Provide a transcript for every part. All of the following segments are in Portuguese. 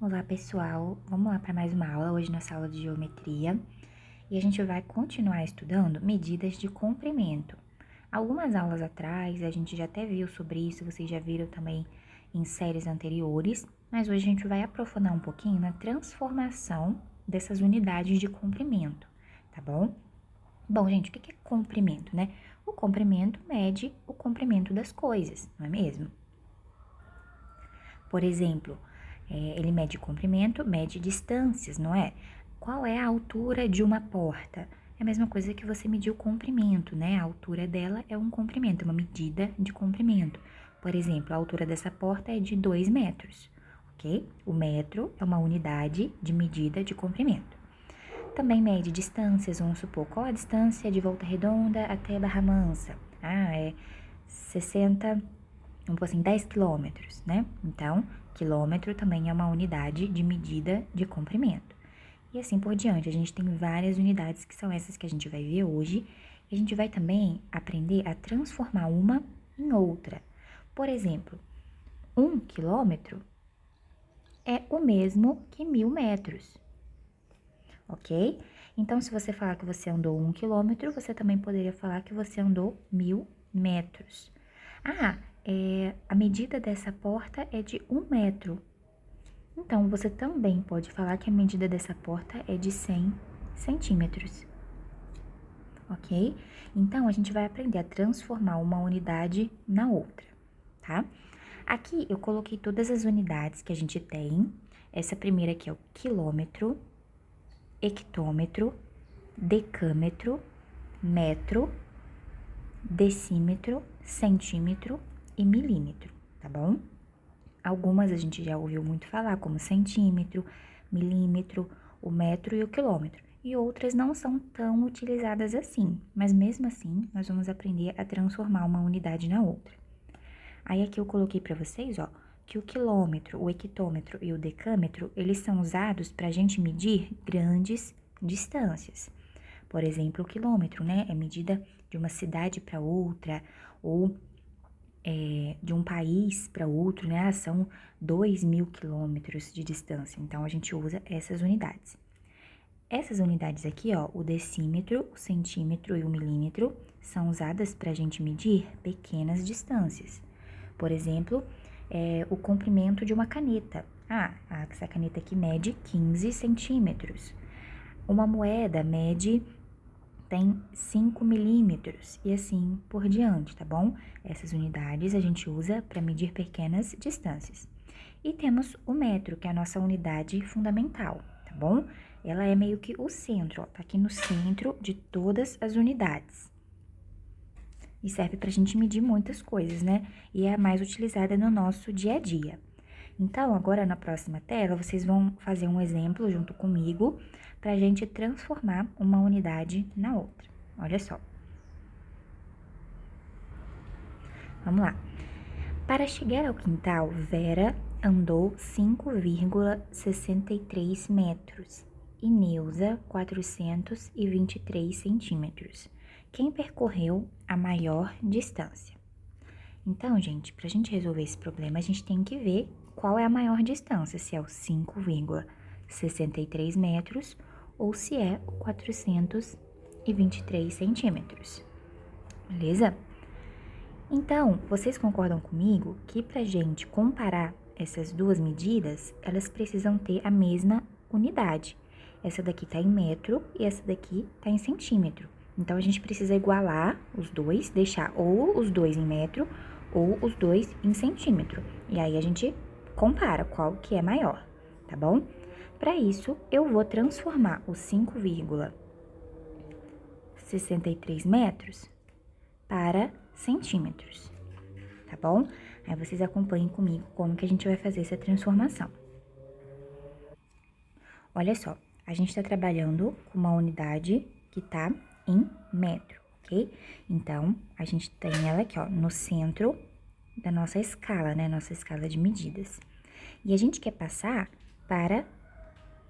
Olá, pessoal! Vamos lá para mais uma aula, hoje nossa aula de geometria. E a gente vai continuar estudando medidas de comprimento. Algumas aulas atrás, a gente já até viu sobre isso, vocês já viram também em séries anteriores, mas hoje a gente vai aprofundar um pouquinho na transformação dessas unidades de comprimento, tá bom? Bom, gente, o que é comprimento, né? O comprimento mede o comprimento das coisas, não é mesmo? Por exemplo, ele mede comprimento, mede distâncias, não é? Qual é a altura de uma porta? É a mesma coisa que você medir o comprimento, né? A altura dela é um comprimento, uma medida de comprimento. Por exemplo, a altura dessa porta é de 2 metros, ok? O metro é uma unidade de medida de comprimento. Também mede distâncias, vamos supor, qual a distância de Volta Redonda até Barra Mansa? Ah, é 60, vamos pôr assim, 10 quilômetros, né? Então, quilômetro também é uma unidade de medida de comprimento. E assim por diante, a gente tem várias unidades que são essas que a gente vai ver hoje. E a gente vai também aprender a transformar uma em outra. Por exemplo, 1 quilômetro é o mesmo que 1.000 metros, ok? Então, se você falar que você andou 1 quilômetro, você também poderia falar que você andou 1.000 metros. Ah, a medida dessa porta é de 1 metro. Então, você também pode falar que a medida dessa porta é de 100 centímetros, ok? Então, a gente vai aprender a transformar uma unidade na outra, tá? Aqui eu coloquei todas as unidades que a gente tem. Essa primeira aqui é o quilômetro, hectômetro, decâmetro, metro, decímetro, centímetro e milímetro, tá bom? Algumas a gente já ouviu muito falar, como centímetro, milímetro, o metro e o quilômetro. E outras não são tão utilizadas assim, mas mesmo assim nós vamos aprender a transformar uma unidade na outra. Aí aqui eu coloquei para vocês, ó, que o quilômetro, o hectômetro e o decâmetro, eles são usados para a gente medir grandes distâncias. Por exemplo, o quilômetro, né, é medida de uma cidade para outra, ou de um país para outro, né, são 2.000 quilômetros de distância, então a gente usa essas unidades. Essas unidades aqui, ó, o decímetro, o centímetro e o milímetro, são usadas para a gente medir pequenas distâncias. Por exemplo, o comprimento de uma caneta. Ah, essa caneta aqui mede 15 centímetros. Uma moeda tem 5 milímetros e assim por diante, tá bom? Essas unidades a gente usa para medir pequenas distâncias. E temos o metro, que é a nossa unidade fundamental, tá bom? Ela é meio que o centro, ó, tá aqui no centro de todas as unidades. E serve pra gente medir muitas coisas, né? E é a mais utilizada no nosso dia a dia. Então, agora na próxima tela, vocês vão fazer um exemplo junto comigo para a gente transformar uma unidade na outra. Olha só. Vamos lá. Para chegar ao quintal, Vera andou 5,63 metros e Neuza 423 centímetros. Quem percorreu a maior distância? Então, gente, para a gente resolver esse problema, a gente tem que ver qual é a maior distância, se é o 5,63 metros ou se é o 423 centímetros, beleza? Então, vocês concordam comigo que para a gente comparar essas duas medidas, elas precisam ter a mesma unidade. Essa daqui tá em metro e essa daqui tá em centímetro. Então, a gente precisa igualar os dois, deixar ou os dois em metro ou os dois em centímetro. E aí, a gente compara qual que é maior, tá bom? Para isso, eu vou transformar os 5,63 metros para centímetros, tá bom? Aí, vocês acompanhem comigo como que a gente vai fazer essa transformação. Olha só, a gente tá trabalhando com uma unidade que tá em metro, ok? Então, a gente tem ela aqui, ó, no centro da nossa escala, né? Nossa escala de medidas. E a gente quer passar para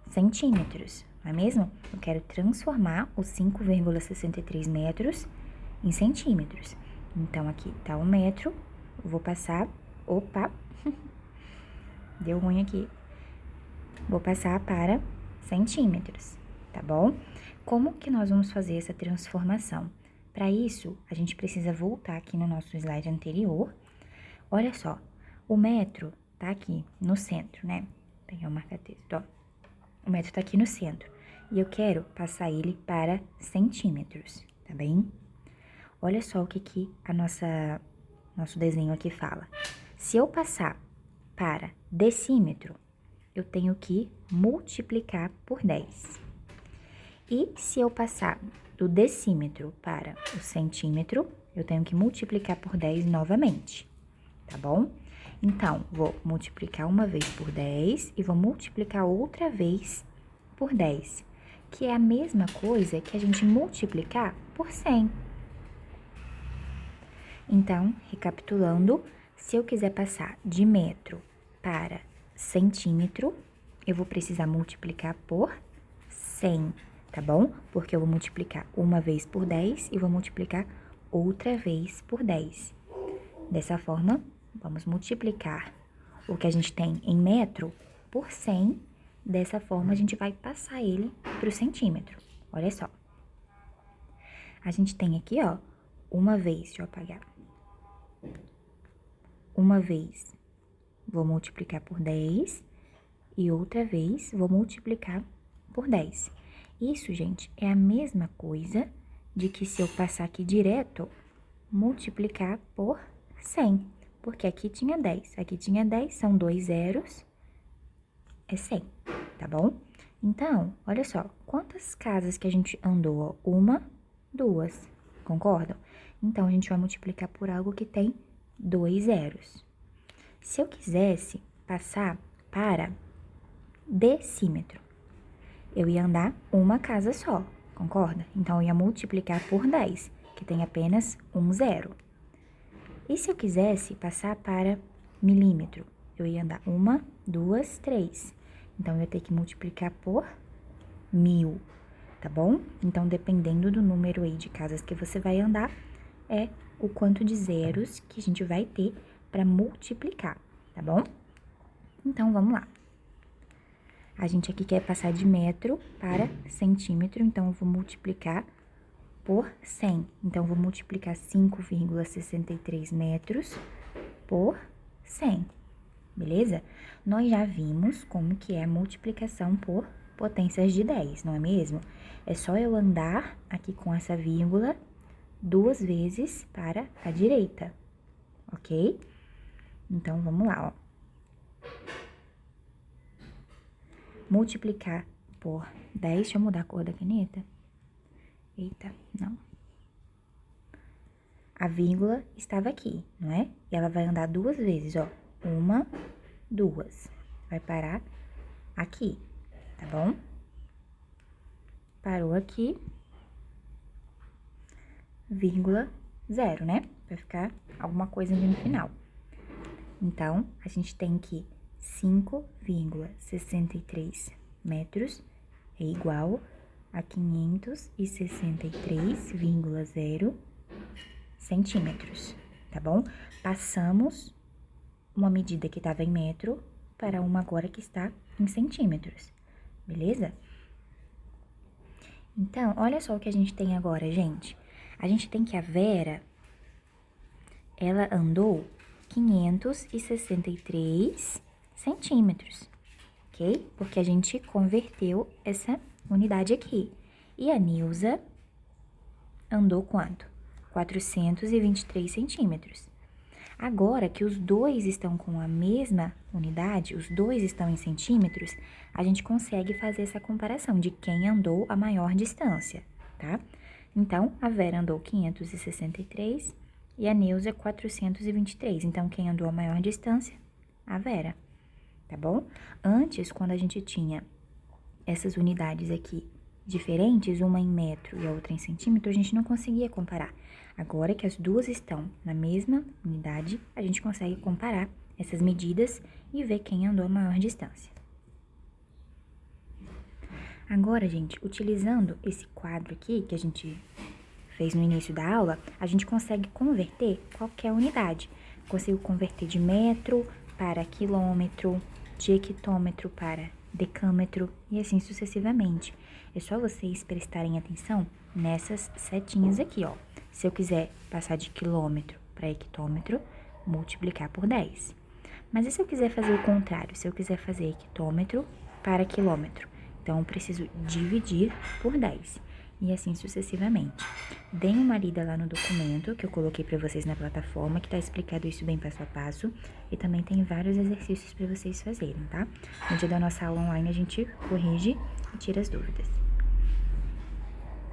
centímetros, não é mesmo? Eu quero transformar os 5,63 metros em centímetros. Então, aqui tá o metro, eu vou passar... Opa! Deu ruim aqui. vou passar para centímetros, tá bom? Como que nós vamos fazer essa transformação? Para isso, a gente precisa voltar aqui no nosso slide anterior. Olha só, o metro tá aqui no centro, né? Vou pegar o marca-texto, ó. O metro tá aqui no centro e eu quero passar ele para centímetros, tá bem? Olha só o que nosso desenho aqui fala. Se eu passar para decímetro, eu tenho que multiplicar por 10. E se eu passar do decímetro para o centímetro, eu tenho que multiplicar por 10 novamente, tá bom? Então, vou multiplicar uma vez por 10 e vou multiplicar outra vez por 10, que é a mesma coisa que a gente multiplicar por 100. Então, recapitulando, se eu quiser passar de metro para centímetro, eu vou precisar multiplicar por 100, tá bom? Porque eu vou multiplicar uma vez por 10 e vou multiplicar outra vez por 10. Dessa forma, vamos multiplicar o que a gente tem em metro por 100. Dessa forma, a gente vai passar ele para o centímetro. Olha só. A gente tem aqui, ó, uma vez, deixa eu apagar. Uma vez vou multiplicar por 10 e outra vez vou multiplicar por 10. Isso, gente, é a mesma coisa de que se eu passar aqui direto, multiplicar por 100. Porque aqui tinha 10, aqui tinha 10, são 2 zeros, é 100, tá bom? Então, olha só, quantas casas que a gente andou? Ó? Uma, duas, concordam? Então, a gente vai multiplicar por algo que tem 2 zeros. Se eu quisesse passar para decímetro, eu ia andar uma casa só, concorda? Então, eu ia multiplicar por 10, que tem apenas um zero. E se eu quisesse passar para milímetro, eu ia andar uma, duas, três. Então, eu ia ter que multiplicar por 1000, tá bom? Então, dependendo do número aí de casas que você vai andar, é o quanto de zeros que a gente vai ter para multiplicar, tá bom? Então, vamos lá. A gente aqui quer passar de metro para centímetro, então eu vou multiplicar por 100. Então, eu vou multiplicar 5,63 metros por 100, beleza? Nós já vimos como que é a multiplicação por potências de 10, não é mesmo? É só eu andar aqui com essa vírgula 2 vezes para a direita, ok? Então, vamos lá, ó. Multiplicar por 10, deixa eu mudar a cor da caneta. Eita, não. A vírgula estava aqui, não é? E ela vai andar 2 vezes, ó. Uma, duas. Vai parar aqui, tá bom? Parou aqui. Vírgula 0, né? Vai ficar alguma coisa ali no final. Então, a gente tem que 5,63 metros é igual a 563,0 centímetros, tá bom? Passamos uma medida que estava em metro para uma agora que está em centímetros, beleza? Então, olha só o que a gente tem agora, gente. A gente tem que a Vera, ela andou 563 centímetros, ok? Porque a gente converteu essa unidade aqui. E a Nilza andou quanto? 423 centímetros. Agora que os dois estão com a mesma unidade, os dois estão em centímetros, a gente consegue fazer essa comparação de quem andou a maior distância, tá? Então, a Vera andou 563 e a Nilza 423. Então, quem andou a maior distância? A Vera, tá bom? Antes, quando a gente tinha essas unidades aqui diferentes, uma em metro e a outra em centímetro, a gente não conseguia comparar. Agora que as duas estão na mesma unidade, a gente consegue comparar essas medidas e ver quem andou a maior distância. Agora, gente, utilizando esse quadro aqui que a gente fez no início da aula, a gente consegue converter qualquer unidade. Consigo converter de metro para quilômetro, de hectômetro para decâmetro e assim sucessivamente. É só vocês prestarem atenção nessas setinhas aqui, ó. Se eu quiser passar de quilômetro para hectômetro, multiplicar por 10. Mas e se eu quiser fazer o contrário? Se eu quiser fazer hectômetro para quilômetro? Então, eu preciso dividir por 10 e assim sucessivamente. Deem uma lida lá no documento que eu coloquei para vocês na plataforma, que tá explicado isso bem passo a passo, e também tem vários exercícios para vocês fazerem, tá? No dia da nossa aula online, a gente corrige e tira as dúvidas.